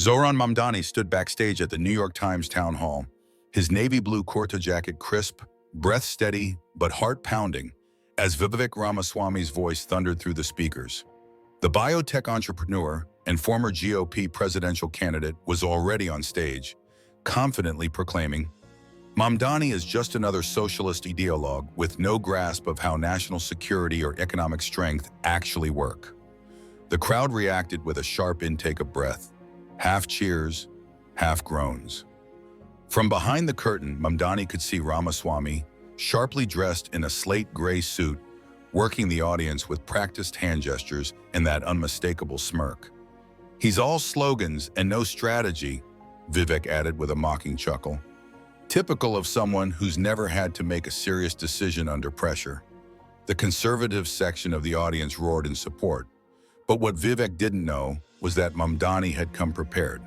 Zohran Mamdani stood backstage at the New York Times town hall, his navy blue kurta jacket crisp, breath steady, but heart-pounding, as Vivek Ramaswamy's voice thundered through the speakers. The biotech entrepreneur and former GOP presidential candidate was already on stage, confidently proclaiming, "Mamdani is just another socialist ideologue with no grasp of how national security or economic strength actually work." The crowd reacted with a sharp intake of breath, half cheers, half groans. From behind the curtain, Mamdani could see Ramaswamy, sharply dressed in a slate gray suit, working the audience with practiced hand gestures and that unmistakable smirk. "He's all slogans and no strategy," Vivek added with a mocking chuckle. Typical of someone who's never had to make a serious decision under pressure. The conservative section of the audience roared in support. But what Vivek didn't know was that Mamdani had come prepared,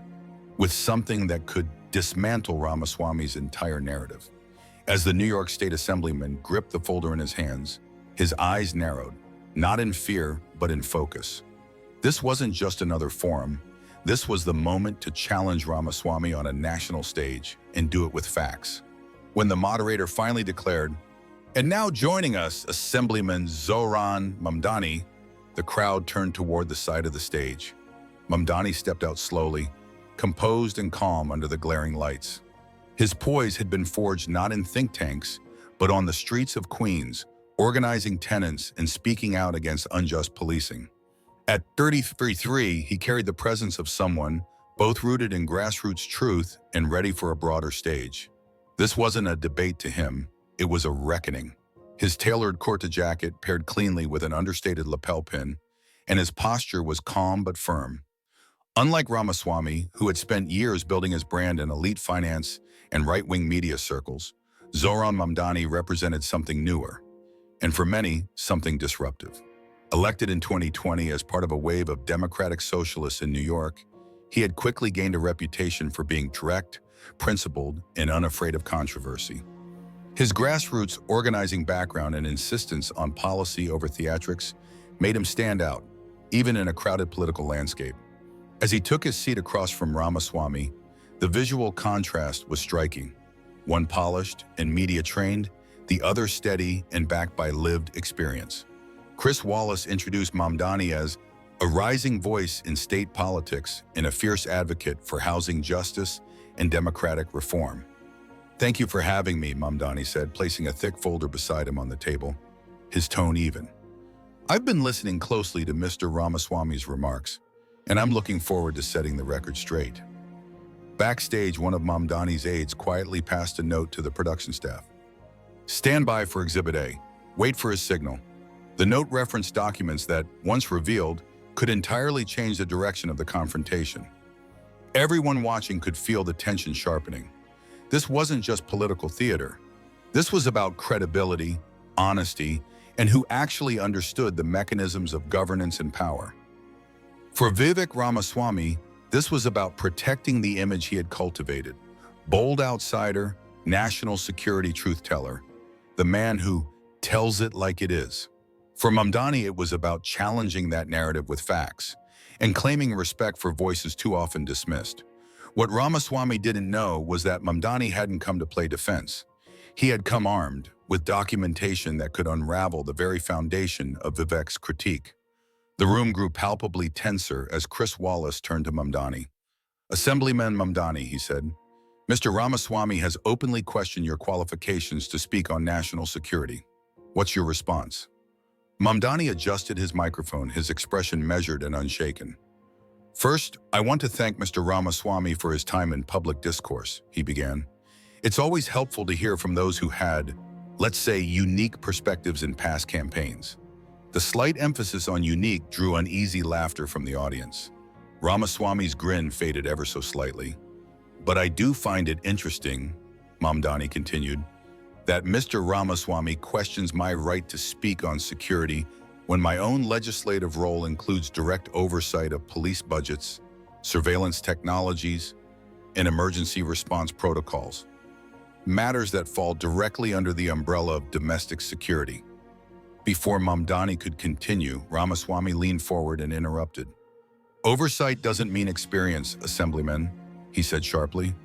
with something that could dismantle Ramaswamy's entire narrative. As the New York State Assemblyman gripped the folder in his hands, his eyes narrowed, not in fear, but in focus. This wasn't just another forum. This was the moment to challenge Ramaswamy on a national stage and do it with facts. When the moderator finally declared, "And now joining us, Assemblyman Zohran Mamdani," the crowd turned toward the side of the stage. Mamdani stepped out slowly, composed and calm under the glaring lights. His poise had been forged not in think tanks, but on the streets of Queens, organizing tenants and speaking out against unjust policing. At 33, he carried the presence of someone both rooted in grassroots truth and ready for a broader stage. This wasn't a debate to him, it was a reckoning. His tailored kurta jacket paired cleanly with an understated lapel pin, and his posture was calm but firm. Unlike Ramaswamy, who had spent years building his brand in elite finance and right-wing media circles, Zohran Mamdani represented something newer, and for many, something disruptive. Elected in 2020 as part of a wave of democratic socialists in New York, he had quickly gained a reputation for being direct, principled, and unafraid of controversy. His grassroots organizing background and insistence on policy over theatrics made him stand out, even in a crowded political landscape. As he took his seat across from Ramaswamy, the visual contrast was striking. One polished and media-trained, the other steady and backed by lived experience. Chris Wallace introduced Mamdani as a rising voice in state politics and a fierce advocate for housing justice and democratic reform. "Thank you for having me," Mamdani said, placing a thick folder beside him on the table, his tone even. "I've been listening closely to Mr. Ramaswamy's remarks, and I'm looking forward to setting the record straight." Backstage, one of Mamdani's aides quietly passed a note to the production staff. "Stand by for Exhibit A. Wait for his signal." The note referenced documents that, once revealed, could entirely change the direction of the confrontation. Everyone watching could feel the tension sharpening. This wasn't just political theater. This was about credibility, honesty, and who actually understood the mechanisms of governance and power. For Vivek Ramaswamy, this was about protecting the image he had cultivated. Bold outsider, national security truth-teller, the man who tells it like it is. For Mamdani, it was about challenging that narrative with facts and claiming respect for voices too often dismissed. What Ramaswamy didn't know was that Mamdani hadn't come to play defense. He had come armed with documentation that could unravel the very foundation of Vivek's critique. The room grew palpably tenser as Chris Wallace turned to Mamdani. "Assemblyman Mamdani," he said, "Mr. Ramaswamy has openly questioned your qualifications to speak on national security. What's your response?" Mamdani adjusted his microphone, his expression measured and unshaken. "First, I want to thank Mr. Ramaswamy for his time in public discourse," he began. "It's always helpful to hear from those who had, let's say, unique perspectives in past campaigns." The slight emphasis on unique drew uneasy laughter from the audience. Ramaswamy's grin faded ever so slightly. "But I do find it interesting," Mamdani continued, "that Mr. Ramaswamy questions my right to speak on security when my own legislative role includes direct oversight of police budgets, surveillance technologies, and emergency response protocols, matters that fall directly under the umbrella of domestic security." Before Mamdani could continue, Ramaswamy leaned forward and interrupted. Oversight doesn't mean experience, Assemblyman, he said sharply.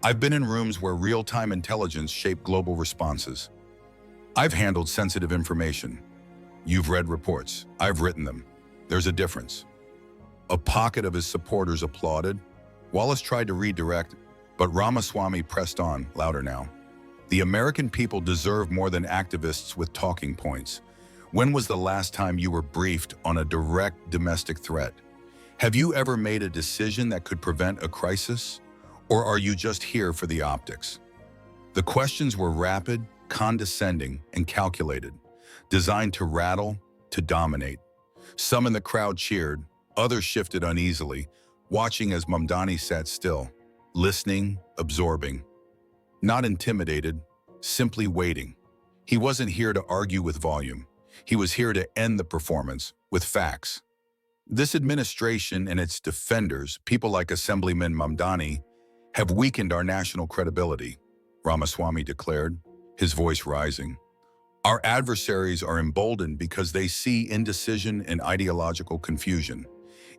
I've been in rooms where real-time intelligence shaped global responses. I've handled sensitive information. You've read reports. I've written them. There's a difference. A pocket of his supporters applauded. Wallace tried to redirect, but Ramaswamy pressed on, louder now. The American people deserve more than activists with talking points. When was the last time you were briefed on a direct domestic threat? Have you ever made a decision that could prevent a crisis? Or are you just here for the optics? The questions were rapid, condescending, and calculated, designed to rattle, to dominate. Some in the crowd cheered, others shifted uneasily, watching as Mamdani sat still, listening, absorbing. Not intimidated, simply waiting. He wasn't here to argue with volume. He was here to end the performance with facts. This administration and its defenders, people like Assemblyman Mamdani, have weakened our national credibility, Ramaswamy declared, his voice rising. Our adversaries are emboldened because they see indecision and ideological confusion.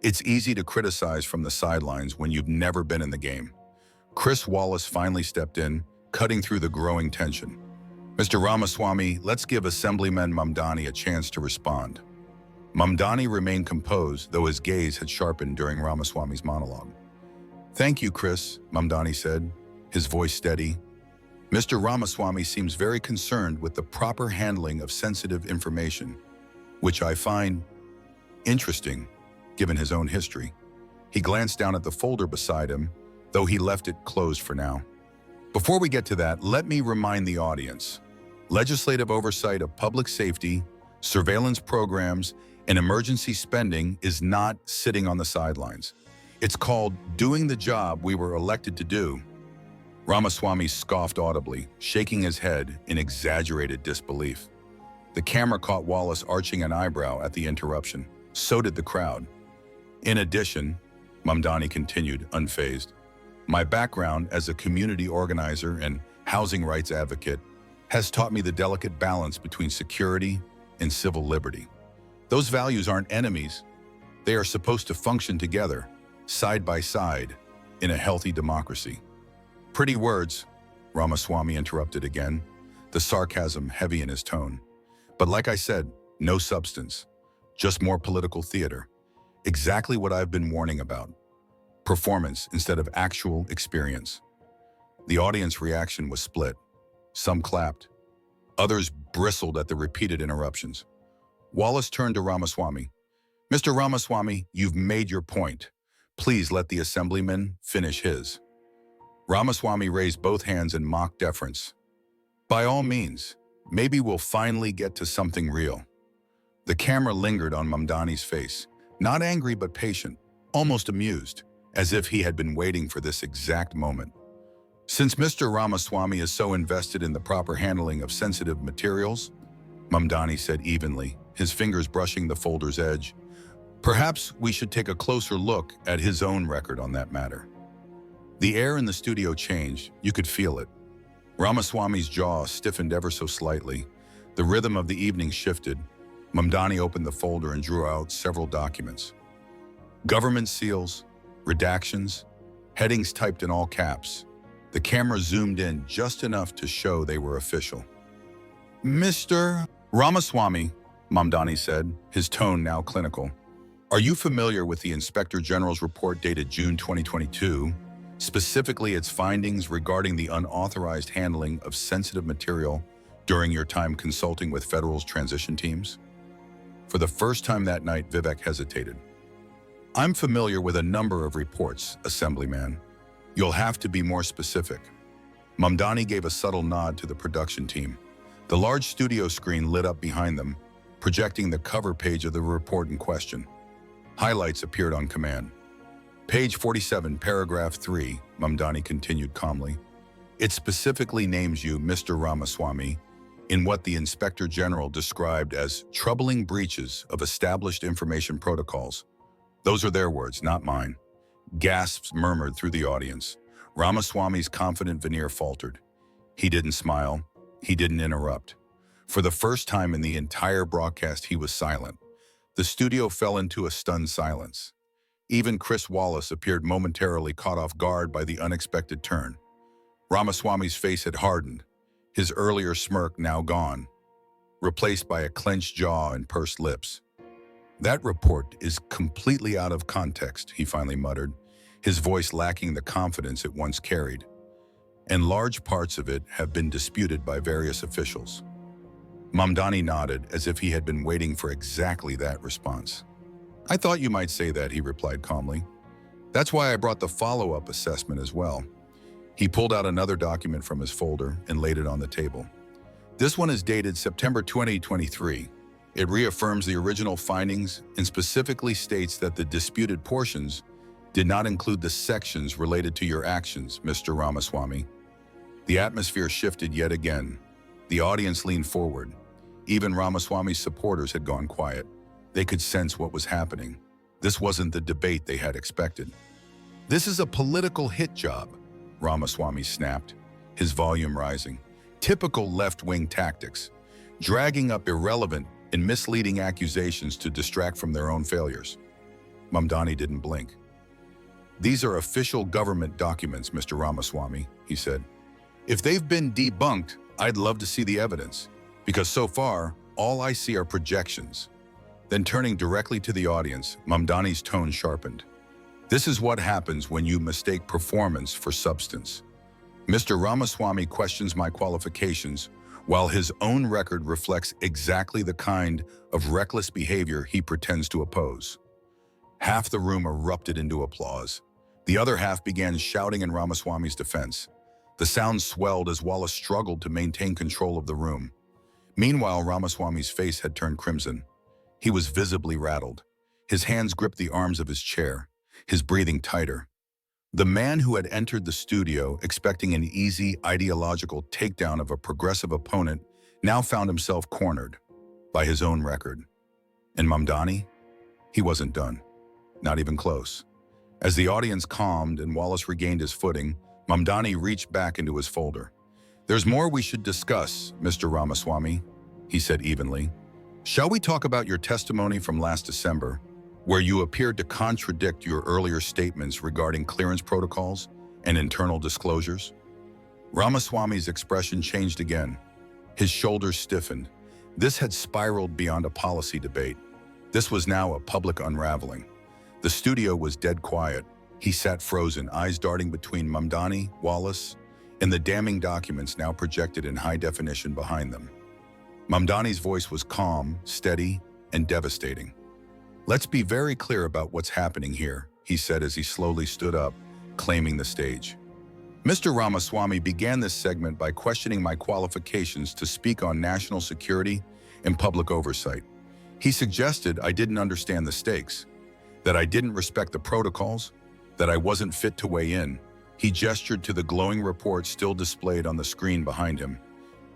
It's easy to criticize from the sidelines when you've never been in the game. Chris Wallace finally stepped in, cutting through the growing tension. Mr. Ramaswamy, let's give Assemblyman Mamdani a chance to respond. Mamdani remained composed, though his gaze had sharpened during Ramaswamy's monologue. Thank you, Chris, Mamdani said, his voice steady. Mr. Ramaswamy seems very concerned with the proper handling of sensitive information, which I find interesting, given his own history. He glanced down at the folder beside him, though he left it closed for now. Before we get to that, let me remind the audience. Legislative oversight of public safety, surveillance programs, and emergency spending is not sitting on the sidelines. It's called doing the job we were elected to do. Ramaswamy scoffed audibly, shaking his head in exaggerated disbelief. The camera caught Wallace arching an eyebrow at the interruption. So did the crowd. In addition, Mamdani continued, unfazed, my background as a community organizer and housing rights advocate has taught me the delicate balance between security and civil liberty. Those values aren't enemies. They are supposed to function together, side by side, in a healthy democracy. Pretty words, Ramaswamy interrupted again, the sarcasm heavy in his tone. But like I said, no substance, just more political theater. Exactly what I've been warning about. Performance instead of actual experience. The audience reaction was split. Some clapped. Others bristled at the repeated interruptions. Wallace turned to Ramaswamy. Mr. Ramaswamy, you've made your point. Please let the assemblyman finish his. Ramaswamy raised both hands in mock deference. By all means, maybe we'll finally get to something real. The camera lingered on Mamdani's face, not angry but patient, almost amused, as if he had been waiting for this exact moment. Since Mr. Ramaswamy is so invested in the proper handling of sensitive materials, Mamdani said evenly, his fingers brushing the folder's edge, perhaps we should take a closer look at his own record on that matter. The air in the studio changed, you could feel it. Ramaswamy's jaw stiffened ever so slightly. The rhythm of the evening shifted. Mamdani opened the folder and drew out several documents. Government seals, redactions, headings typed in all caps. The camera zoomed in just enough to show they were official. Mr. Ramaswamy, Mamdani said, his tone now clinical. Are you familiar with the Inspector General's report dated June 2022, specifically its findings regarding the unauthorized handling of sensitive material during your time consulting with Federal's transition teams? For the first time that night, Vivek hesitated. I'm familiar with a number of reports, Assemblyman. You'll have to be more specific. Mamdani gave a subtle nod to the production team. The large studio screen lit up behind them, projecting the cover page of the report in question. Highlights appeared on command. Page 47, paragraph 3, Mamdani continued calmly. It specifically names you, Mr. Ramaswamy, in what the Inspector General described as troubling breaches of established information protocols. Those are their words, not mine. Gasps murmured through the audience. Ramaswamy's confident veneer faltered. He didn't smile. He didn't interrupt. For the first time in the entire broadcast, he was silent. The studio fell into a stunned silence. Even Chris Wallace appeared momentarily caught off guard by the unexpected turn. Ramaswamy's face had hardened, his earlier smirk now gone, replaced by a clenched jaw and pursed lips. "That report is completely out of context," he finally muttered, his voice lacking the confidence it once carried. "And large parts of it have been disputed by various officials." Mamdani nodded as if he had been waiting for exactly that response. "I thought you might say that," he replied calmly. "That's why I brought the follow-up assessment as well." He pulled out another document from his folder and laid it on the table. This one is dated September 2023. It reaffirms the original findings and specifically states that the disputed portions did not include the sections related to your actions, Mr. Ramaswamy. The atmosphere shifted yet again. The audience leaned forward. Even Ramaswamy's supporters had gone quiet. They could sense what was happening. This wasn't the debate they had expected. "This is a political hit job," Ramaswamy snapped, his volume rising. "Typical left-wing tactics, dragging up irrelevant and misleading accusations to distract from their own failures." Mamdani didn't blink. "These are official government documents, Mr. Ramaswamy," he said. "If they've been debunked, I'd love to see the evidence, because so far, all I see are projections." Then turning directly to the audience, Mamdani's tone sharpened. "This is what happens when you mistake performance for substance. Mr. Ramaswamy questions my qualifications, while his own record reflects exactly the kind of reckless behavior he pretends to oppose." Half the room erupted into applause. The other half began shouting in Ramaswamy's defense. The sound swelled as Wallace struggled to maintain control of the room. Meanwhile, Ramaswamy's face had turned crimson. He was visibly rattled. His hands gripped the arms of his chair, his breathing tighter. The man who had entered the studio expecting an easy ideological takedown of a progressive opponent now found himself cornered by his own record. And Mamdani? He wasn't done. Not even close. As the audience calmed and Wallace regained his footing, Mamdani reached back into his folder. "There's more we should discuss, Mr. Ramaswamy," he said evenly. "Shall we talk about your testimony from last December, where you appeared to contradict your earlier statements regarding clearance protocols and internal disclosures?" Ramaswamy's expression changed again. His shoulders stiffened. This had spiraled beyond a policy debate. This was now a public unraveling. The studio was dead quiet. He sat frozen, eyes darting between Mamdani, Wallace, and the damning documents now projected in high definition behind them. Mamdani's voice was calm, steady, and devastating. "Let's be very clear about what's happening here," he said as he slowly stood up, claiming the stage. "Mr. Ramaswamy began this segment by questioning my qualifications to speak on national security and public oversight. He suggested I didn't understand the stakes, that I didn't respect the protocols, that I wasn't fit to weigh in." He gestured to the glowing report still displayed on the screen behind him.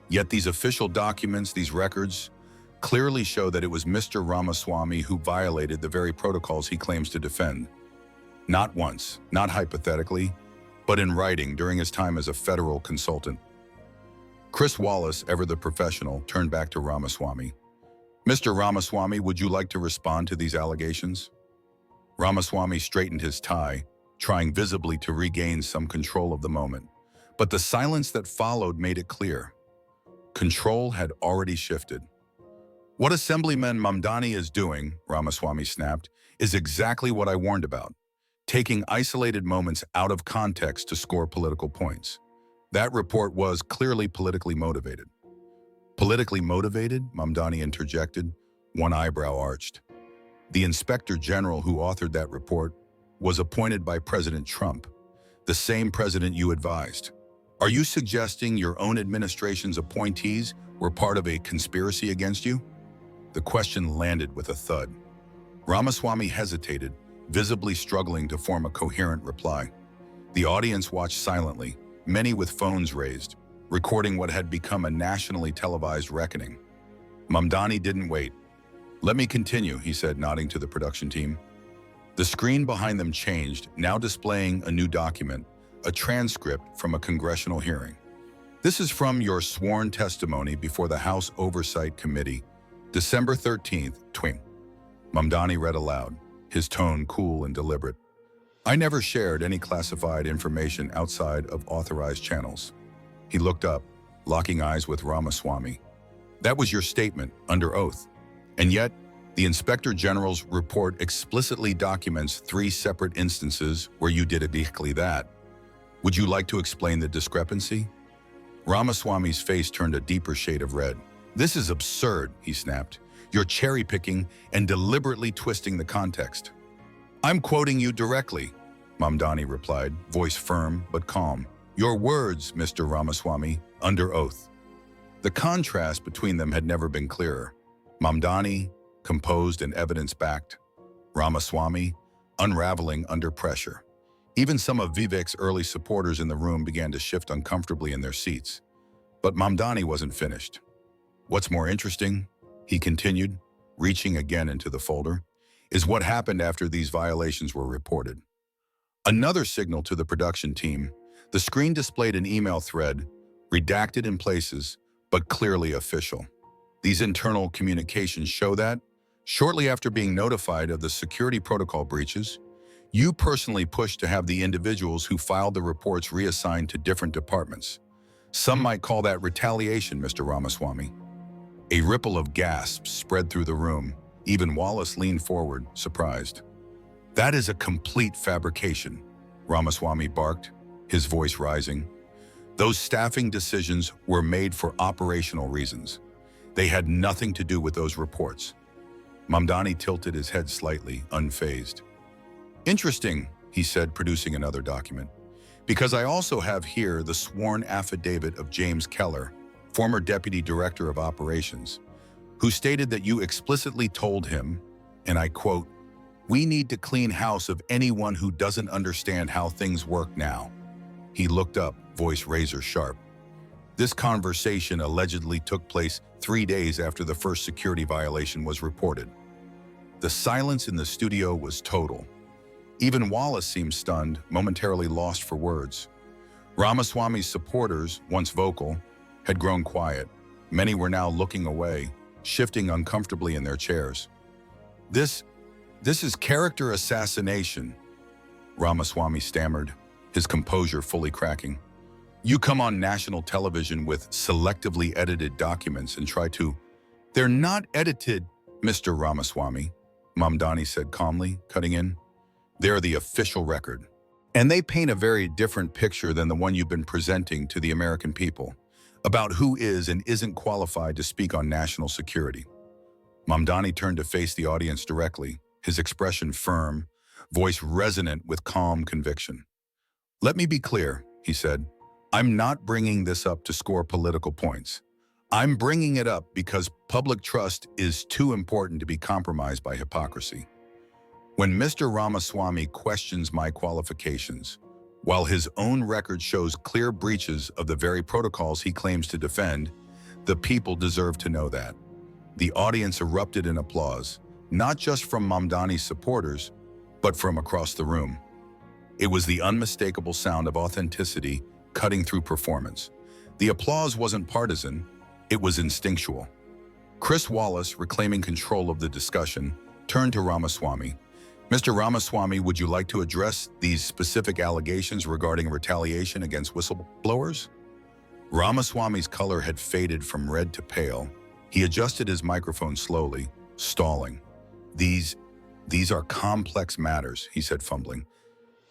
Yet these official documents, these records, clearly show that it was Mr. Ramaswamy who violated the very protocols he claims to defend. Not once, not hypothetically, but in writing during his time as a federal consultant. Chris Wallace, ever the professional, turned back to Ramaswamy. "Mr. Ramaswamy, would you like to respond to these allegations?" Ramaswamy straightened his tie, trying visibly to regain some control of the moment. But the silence that followed made it clear. Control had already shifted. "What Assemblyman Mamdani is doing," Ramaswamy snapped, "is exactly what I warned about. Taking isolated moments out of context to score political points. That report was clearly politically motivated." "Politically motivated?" Mamdani interjected, one eyebrow arched. "The Inspector General who authored that report was appointed by President Trump, the same president you advised. Are you suggesting your own administration's appointees were part of a conspiracy against you?" The question landed with a thud. Ramaswamy hesitated, visibly struggling to form a coherent reply. The audience watched silently, many with phones raised, recording what had become a nationally televised reckoning. Mamdani didn't wait. "Let me continue," he said, nodding to the production team. The screen behind them changed, now displaying a new document, a transcript from a congressional hearing. "This is from your sworn testimony before the House Oversight Committee, December 13th, Mamdani read aloud. his tone cool and deliberate. "I never shared any classified information outside of authorized channels." He looked up, locking eyes with Ramaswamy. "That was your statement, under oath. And yet, the Inspector General's report explicitly documents 3 separate instances where you did exactly that. Would you like to explain the discrepancy?" Ramaswamy's face turned a deeper shade of red. "This is absurd," he snapped. "You're cherry-picking and deliberately twisting the context." "I'm quoting you directly," Mamdani replied, voice firm but calm. "Your words, Mr. Ramaswamy, under oath." The contrast between them had never been clearer. Mamdani, composed and evidence-backed. Ramaswamy, unraveling under pressure. Even some of Vivek's early supporters in the room began to shift uncomfortably in their seats. But Mamdani wasn't finished. "What's more interesting," he continued, reaching again into the folder, "is what happened after these violations were reported." Another signal to the production team, the screen displayed an email thread, redacted in places, but clearly official. These internal communications show that, shortly after being notified of the security protocol breaches, you personally pushed to have the individuals who filed the reports reassigned to different departments. Some might call that retaliation, Mr. Ramaswamy. A ripple of gasps spread through the room. Even Wallace leaned forward, surprised. "That is a complete fabrication," Ramaswamy barked, his voice rising. "Those staffing decisions were made for operational reasons. They had nothing to do with those reports." Mamdani tilted his head slightly, unfazed. "Interesting," he said, producing another document. "Because I also have here the sworn affidavit of James Keller, former Deputy Director of Operations, who stated that you explicitly told him, and I quote, 'We need to clean house of anyone who doesn't understand how things work now.'" He looked up, voice razor sharp. This conversation allegedly took place 3 days after the first security violation was reported. The silence in the studio was total. Even Wallace seemed stunned, momentarily lost for words. Ramaswamy's supporters, once vocal, had grown quiet. Many were now looking away, shifting uncomfortably in their chairs. This is character assassination," Ramaswamy stammered, his composure fully cracking. "You come on national television with selectively edited documents and try to—" "They're not edited, Mr. Ramaswamy," Mamdani said calmly, cutting in. "They're the official record. And they paint a very different picture than the one you've been presenting to the American people about who is and isn't qualified to speak on national security." Mamdani turned to face the audience directly, his expression firm, voice resonant with calm conviction. "Let me be clear," he said. "I'm not bringing this up to score political points. I'm bringing it up because public trust is too important to be compromised by hypocrisy. When Mr. Ramaswamy questions my qualifications, while his own record shows clear breaches of the very protocols he claims to defend, the people deserve to know that." The audience erupted in applause, not just from Mamdani's supporters, but from across the room. It was the unmistakable sound of authenticity cutting through performance. The applause wasn't partisan, it was instinctual. Chris Wallace, reclaiming control of the discussion, turned to Ramaswamy. "Mr. Ramaswamy, would you like to address these specific allegations regarding retaliation against whistleblowers?" Ramaswamy's color had faded from red to pale. He adjusted his microphone slowly, stalling. These are complex matters," he said, fumbling.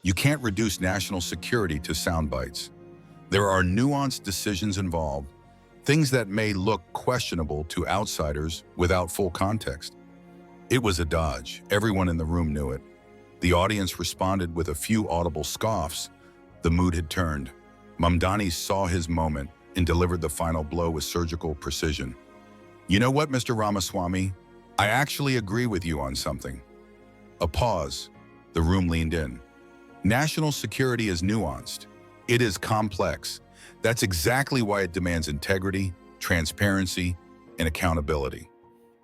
"You can't reduce national security to sound bites. There are nuanced decisions involved, things that may look questionable to outsiders without full context." It was a dodge. Everyone in the room knew it. The audience responded with a few audible scoffs. The mood had turned. Mamdani saw his moment and delivered the final blow with surgical precision. "You know what, Mr. Ramaswamy? I actually agree with you on something." A pause. The room leaned in. "National security is nuanced. It is complex. That's exactly why it demands integrity, transparency, and accountability.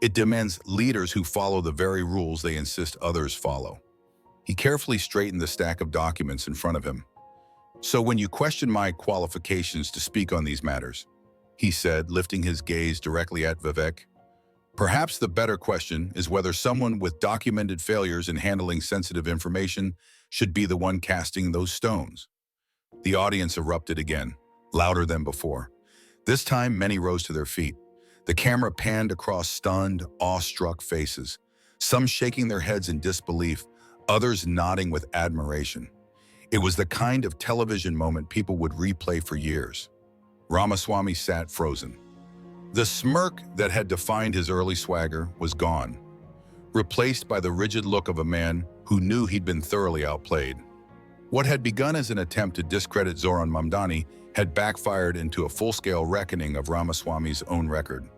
It demands leaders who follow the very rules they insist others follow." He carefully straightened the stack of documents in front of him. "So when you question my qualifications to speak on these matters," he said, lifting his gaze directly at Vivek, Perhaps the better question is whether someone with documented failures in handling sensitive information should be the one casting those stones. The audience erupted again, louder than before. This time, many rose to their feet. The camera panned across stunned, awestruck faces, some shaking their heads in disbelief, others nodding with admiration. It was the kind of television moment people would replay for years. Ramaswamy sat frozen. The smirk that had defined his early swagger was gone, replaced by the rigid look of a man who knew he'd been thoroughly outplayed. What had begun as an attempt to discredit Zohran Mamdani had backfired into a full-scale reckoning of Ramaswamy's own record,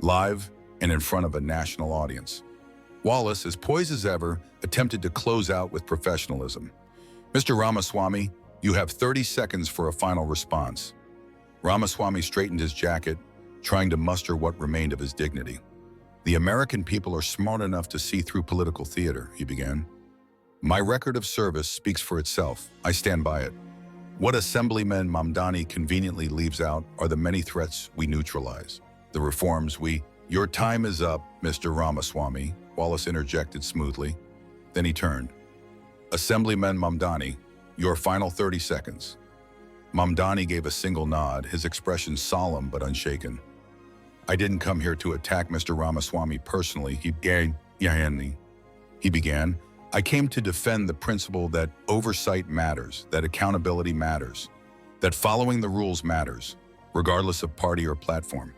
live and in front of a national audience. Wallace, as poised as ever, attempted to close out with professionalism. "Mr. Ramaswamy, you have 30 seconds for a final response." Ramaswamy straightened his jacket, trying to muster what remained of his dignity. "The American people are smart enough to see through political theater," he began. "My record of service speaks for itself. I stand by it. What Assemblyman Mamdani conveniently leaves out are the many threats we neutralize, the reforms we—" "Your time is up, Mr. Ramaswamy," Wallace interjected smoothly. Then he turned. "Assemblyman Mamdani, your final 30 seconds." Mamdani gave a single nod, his expression solemn but unshaken. "I didn't come here to attack Mr. Ramaswamy personally," he began. "I came to defend the principle that oversight matters, that accountability matters, that following the rules matters, regardless of party or platform.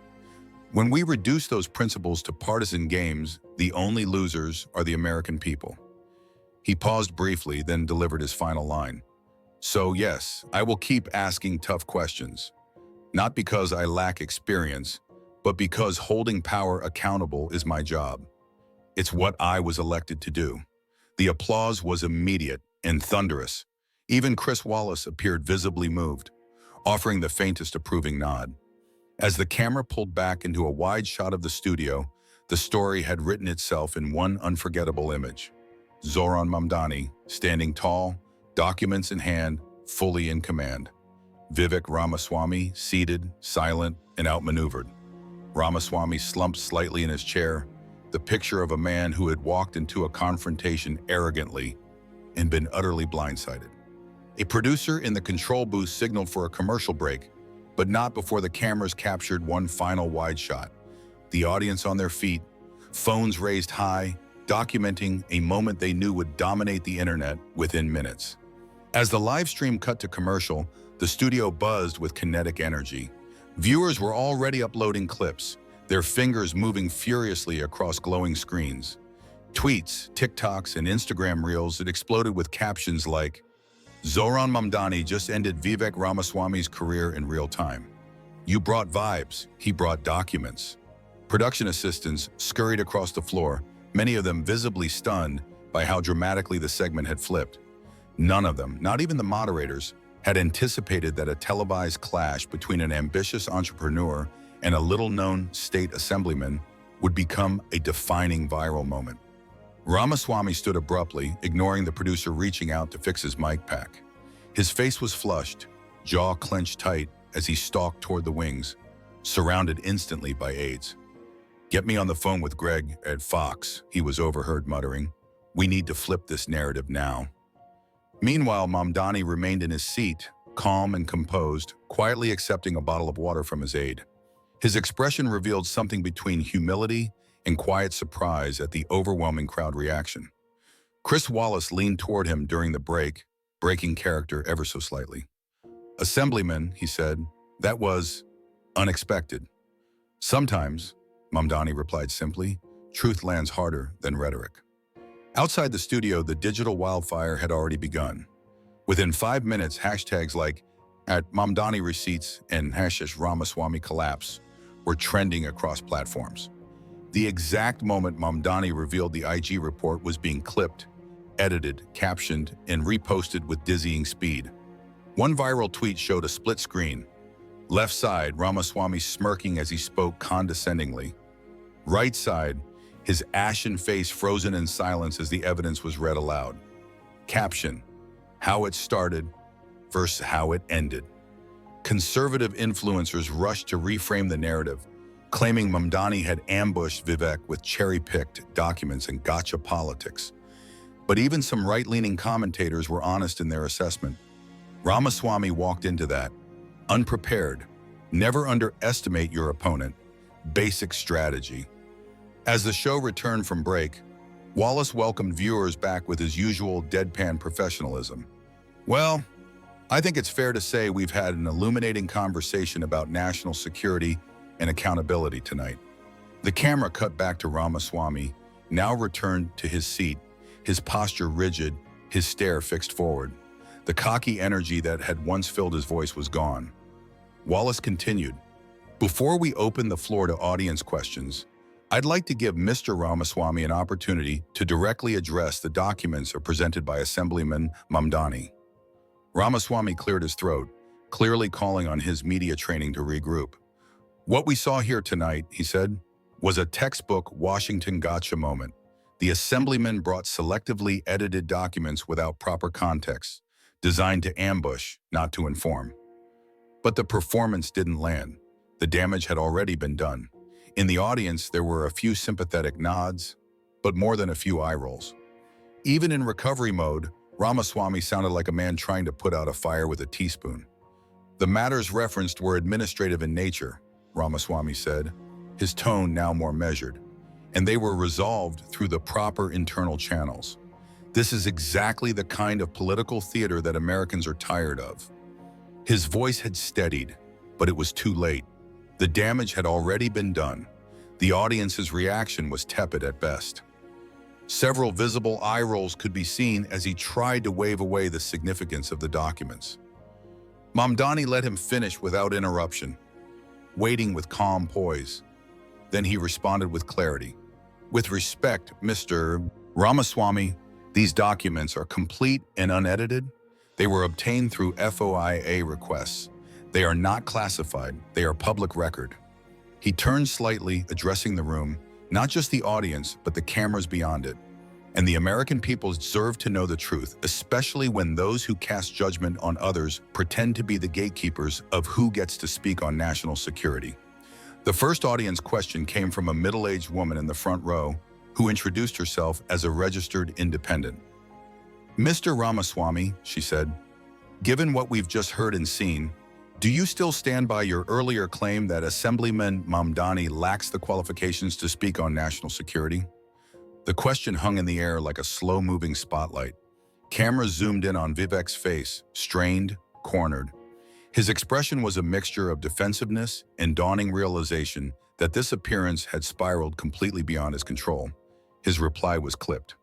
When we reduce those principles to partisan games, the only losers are the American people." He paused briefly, then delivered his final line. "So yes, I will keep asking tough questions, not because I lack experience, but because holding power accountable is my job. It's what I was elected to do." The applause was immediate and thunderous. Even Chris Wallace appeared visibly moved, offering the faintest approving nod. As the camera pulled back into a wide shot of the studio, the story had written itself in one unforgettable image. Zohran Mamdani, standing tall, documents in hand, fully in command. Vivek Ramaswamy, seated, silent, and outmaneuvered. Ramaswamy slumped slightly in his chair, the picture of a man who had walked into a confrontation arrogantly and been utterly blindsided. A producer in the control booth signaled for a commercial break, but not before the cameras captured one final wide shot. The audience on their feet, phones raised high, documenting a moment they knew would dominate the internet within minutes. As the live stream cut to commercial, the studio buzzed with kinetic energy. Viewers were already uploading clips, their fingers moving furiously across glowing screens. Tweets, TikToks, and Instagram reels had exploded with captions like, "Zohran Mamdani just ended Vivek Ramaswamy's career in real time. You brought vibes, he brought documents." Production assistants scurried across the floor, many of them visibly stunned by how dramatically the segment had flipped. None of them, not even the moderators, had anticipated that a televised clash between an ambitious entrepreneur and a little-known state assemblyman would become a defining viral moment. Ramaswamy stood abruptly, ignoring the producer reaching out to fix his mic pack. His face was flushed, jaw clenched tight as he stalked toward the wings, surrounded instantly by aides. "Get me on the phone with Greg at Fox," he was overheard muttering. "We need to flip this narrative now." Meanwhile, Mamdani remained in his seat, calm and composed, quietly accepting a bottle of water from his aide. His expression revealed something between humility and quiet surprise at the overwhelming crowd reaction. Chris Wallace leaned toward him during the break, breaking character ever so slightly. "Assemblyman," he said, "that was unexpected." "Sometimes," Mamdani replied simply, "truth lands harder than rhetoric." Outside the studio, the digital wildfire had already begun. Within 5 minutes, hashtags like @Mamdani receipts and #Ramaswamy collapse were trending across platforms. The exact moment Mamdani revealed the IG report was being clipped, edited, captioned, and reposted with dizzying speed. One viral tweet showed a split screen. Left side, Ramaswamy smirking as he spoke condescendingly. Right side, his ashen face frozen in silence as the evidence was read aloud. Caption: "How it started versus how it ended." Conservative influencers rushed to reframe the narrative, claiming Mamdani had ambushed Vivek with cherry-picked documents and gotcha politics. But even some right-leaning commentators were honest in their assessment. Ramaswamy walked into that, unprepared. Never underestimate your opponent. Basic strategy. As the show returned from break, Wallace welcomed viewers back with his usual deadpan professionalism. Well, I think it's fair to say we've had an illuminating conversation about national security and accountability tonight. The camera cut back to Ramaswamy, now returned to his seat, his posture rigid, his stare fixed forward. The cocky energy that had once filled his voice was gone. Wallace continued, "Before we open the floor to audience questions, I'd like to give Mr. Ramaswamy an opportunity to directly address the documents presented by Assemblyman Mamdani." Ramaswamy cleared his throat, clearly calling on his media training to regroup. "What we saw here tonight," he said, "was a textbook Washington gotcha moment. The Assemblyman brought selectively edited documents without proper context, designed to ambush, not to inform. But the performance didn't land. The damage had already been done. In the audience, there were a few sympathetic nods, but more than a few eye rolls. Even in recovery mode, Ramaswamy sounded like a man trying to put out a fire with a teaspoon. The matters referenced were administrative in nature," Ramaswamy said, his tone now more measured, "and they were resolved through the proper internal channels. This is exactly the kind of political theater that Americans are tired of." His voice had steadied, but it was too late. The damage had already been done. The audience's reaction was tepid at best. Several visible eye rolls could be seen as he tried to wave away the significance of the documents. Mamdani let him finish without interruption, waiting with calm poise. Then he responded with clarity. "With respect, Mr. Ramaswamy, these documents are complete and unedited. They were obtained through FOIA requests. They are not classified. They are public record." He turned slightly, addressing the room, not just the audience, but the cameras beyond it. "And the American people deserve to know the truth, especially when those who cast judgment on others pretend to be the gatekeepers of who gets to speak on national security." The first audience question came from a middle-aged woman in the front row who introduced herself as a registered independent. "Mr. Ramaswamy," she said, "given what we've just heard and seen, do you still stand by your earlier claim that Assemblyman Mamdani lacks the qualifications to speak on national security?" The question hung in the air like a slow-moving spotlight. Cameras zoomed in on Vivek's face, strained, cornered. His expression was a mixture of defensiveness and dawning realization that this appearance had spiraled completely beyond his control. His reply was clipped.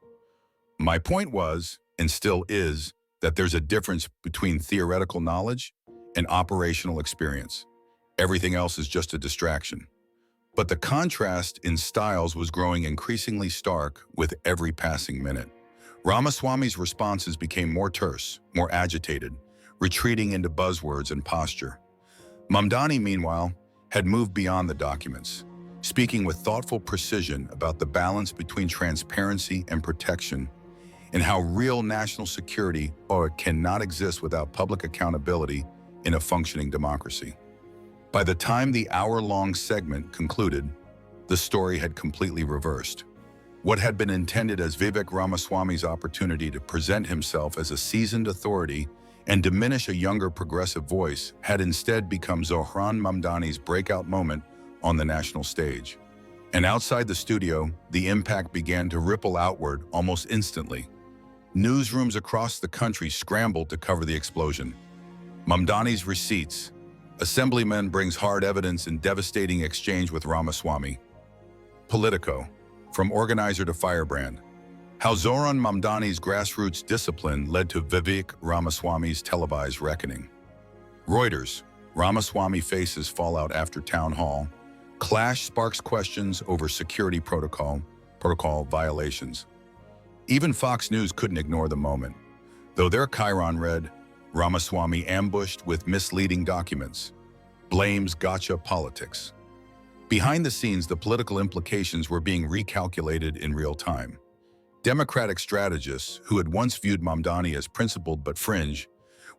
"My point was, and still is, that there's a difference between theoretical knowledge and operational experience. Everything else is just a distraction." But the contrast in styles was growing increasingly stark with every passing minute. Ramaswamy's responses became more terse, more agitated, retreating into buzzwords and posture. Mamdani, meanwhile, had moved beyond the documents, speaking with thoughtful precision about the balance between transparency and protection, and how real national security cannot exist without public accountability in a functioning democracy. By the time the hour-long segment concluded, the story had completely reversed. What had been intended as Vivek Ramaswamy's opportunity to present himself as a seasoned authority and diminish a younger progressive voice had instead become Zohran Mamdani's breakout moment on the national stage. And outside the studio, the impact began to ripple outward almost instantly. Newsrooms across the country scrambled to cover the explosion. Mamdani's receipts. Assemblyman brings hard evidence in devastating exchange with Ramaswamy. Politico, from organizer to firebrand. How Zohran Mamdani's grassroots discipline led to Vivek Ramaswamy's televised reckoning. Reuters, Ramaswamy faces fallout after town hall. Clash sparks questions over security protocol violations. Even Fox News couldn't ignore the moment. Though their chyron read, Ramaswamy ambushed with misleading documents. Blames gotcha politics. Behind the scenes, the political implications were being recalculated in real time. Democratic strategists, who had once viewed Mamdani as principled but fringe,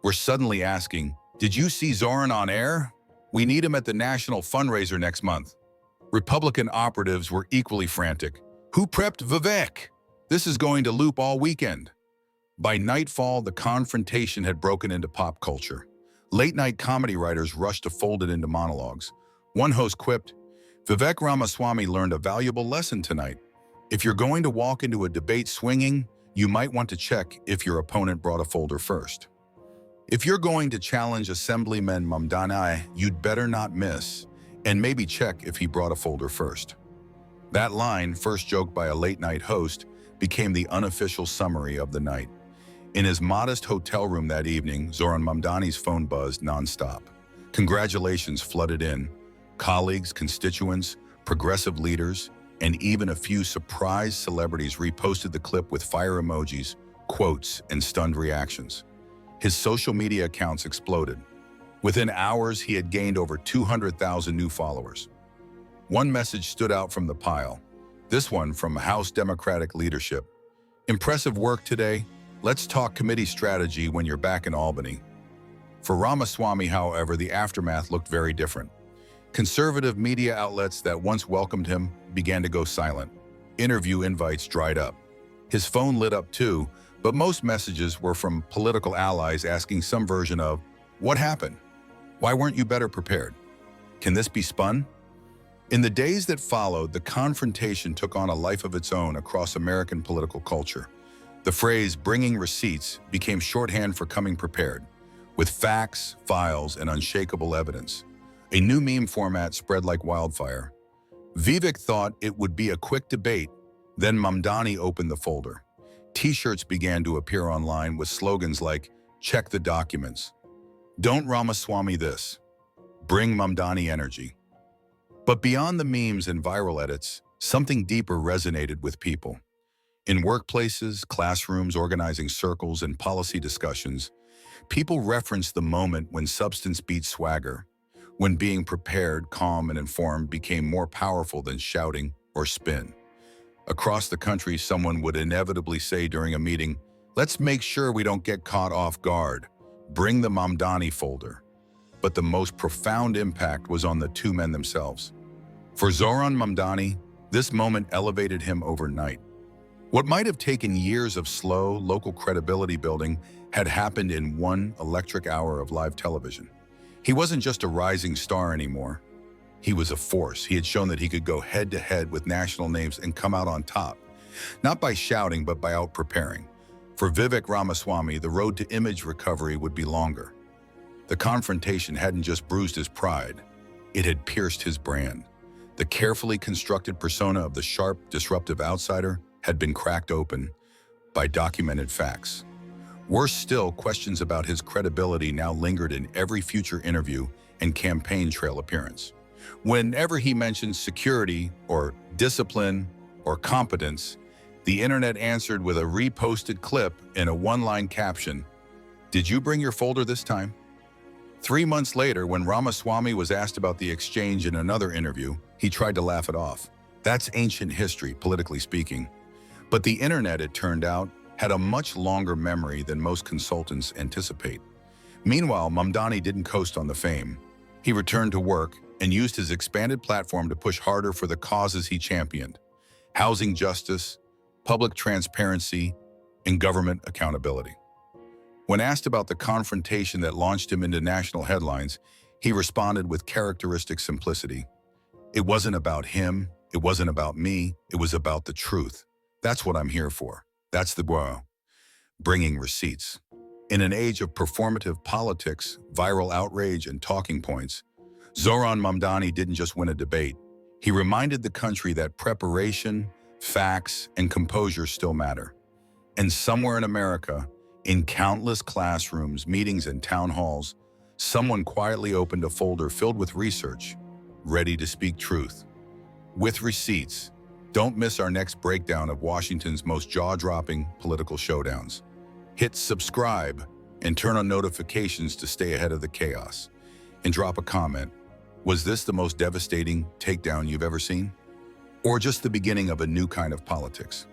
were suddenly asking, "Did you see Zohran on air? We need him at the national fundraiser next month." Republican operatives were equally frantic. Who prepped Vivek? This is going to loop all weekend. By nightfall, the confrontation had broken into pop culture. Late-night comedy writers rushed to fold it into monologues. One host quipped, "Vivek Ramaswamy learned a valuable lesson tonight. If you're going to walk into a debate swinging, you might want to check if your opponent brought a folder first. If you're going to challenge Assemblyman Mamdani, you'd better not miss, and maybe check if he brought a folder first." That line, first joked by a late-night host, became the unofficial summary of the night. In his modest hotel room that evening, Zohran Mamdani's phone buzzed nonstop. Congratulations flooded in. Colleagues, constituents, progressive leaders, and even a few surprise celebrities reposted the clip with fire emojis, quotes, and stunned reactions. His social media accounts exploded. Within hours, he had gained over 200,000 new followers. One message stood out from the pile, this one from House Democratic leadership. "Impressive work today. Let's talk committee strategy when you're back in Albany." For Ramaswamy, however, the aftermath looked very different. Conservative media outlets that once welcomed him began to go silent. Interview invites dried up. His phone lit up too, but most messages were from political allies asking some version of, "What happened? Why weren't you better prepared? Can this be spun?" In the days that followed, the confrontation took on a life of its own across American political culture. The phrase "bringing receipts" became shorthand for coming prepared, with facts, files, and unshakable evidence. A new meme format spread like wildfire. Vivek thought it would be a quick debate, then Mamdani opened the folder. T-shirts began to appear online with slogans like, "Check the documents," "Don't Ramaswamy this," "Bring Mamdani energy." But beyond the memes and viral edits, something deeper resonated with people. In workplaces, classrooms, organizing circles, and policy discussions, people referenced the moment when substance beat swagger, when being prepared, calm, and informed became more powerful than shouting or spin. Across the country, someone would inevitably say during a meeting, "Let's make sure we don't get caught off guard. Bring the Mamdani folder." But the most profound impact was on the two men themselves. For Zohran Mamdani, this moment elevated him overnight. What might have taken years of slow, local credibility building had happened in one electric hour of live television. He wasn't just a rising star anymore. He was a force. He had shown that he could go head-to-head with national names and come out on top, not by shouting, but by out-preparing. For Vivek Ramaswamy, the road to image recovery would be longer. The confrontation hadn't just bruised his pride. It had pierced his brand. The carefully constructed persona of the sharp, disruptive outsider had been cracked open by documented facts. Worse still, questions about his credibility now lingered in every future interview and campaign trail appearance. Whenever he mentioned security or discipline or competence, the internet answered with a reposted clip and a one-line caption, "Did you bring your folder this time?" 3 months later, when Ramaswamy was asked about the exchange in another interview, he tried to laugh it off. That's ancient history, politically speaking. But the internet, it turned out, had a much longer memory than most consultants anticipate. Meanwhile, Mamdani didn't coast on the fame. He returned to work and used his expanded platform to push harder for the causes he championed: housing justice, public transparency, and government accountability. When asked about the confrontation that launched him into national headlines, he responded with characteristic simplicity. "It wasn't about him, it wasn't about me, it was about the truth. That's what I'm here for. That's the goal." Bringing receipts. In an age of performative politics, viral outrage, and talking points, Zohran Mamdani didn't just win a debate. He reminded the country that preparation, facts, and composure still matter. And somewhere in America, in countless classrooms, meetings, and town halls, someone quietly opened a folder filled with research, ready to speak truth. With receipts. Don't miss our next breakdown of Washington's most jaw-dropping political showdowns. Hit subscribe and turn on notifications to stay ahead of the chaos. And drop a comment. Was this the most devastating takedown you've ever seen? Or just the beginning of a new kind of politics?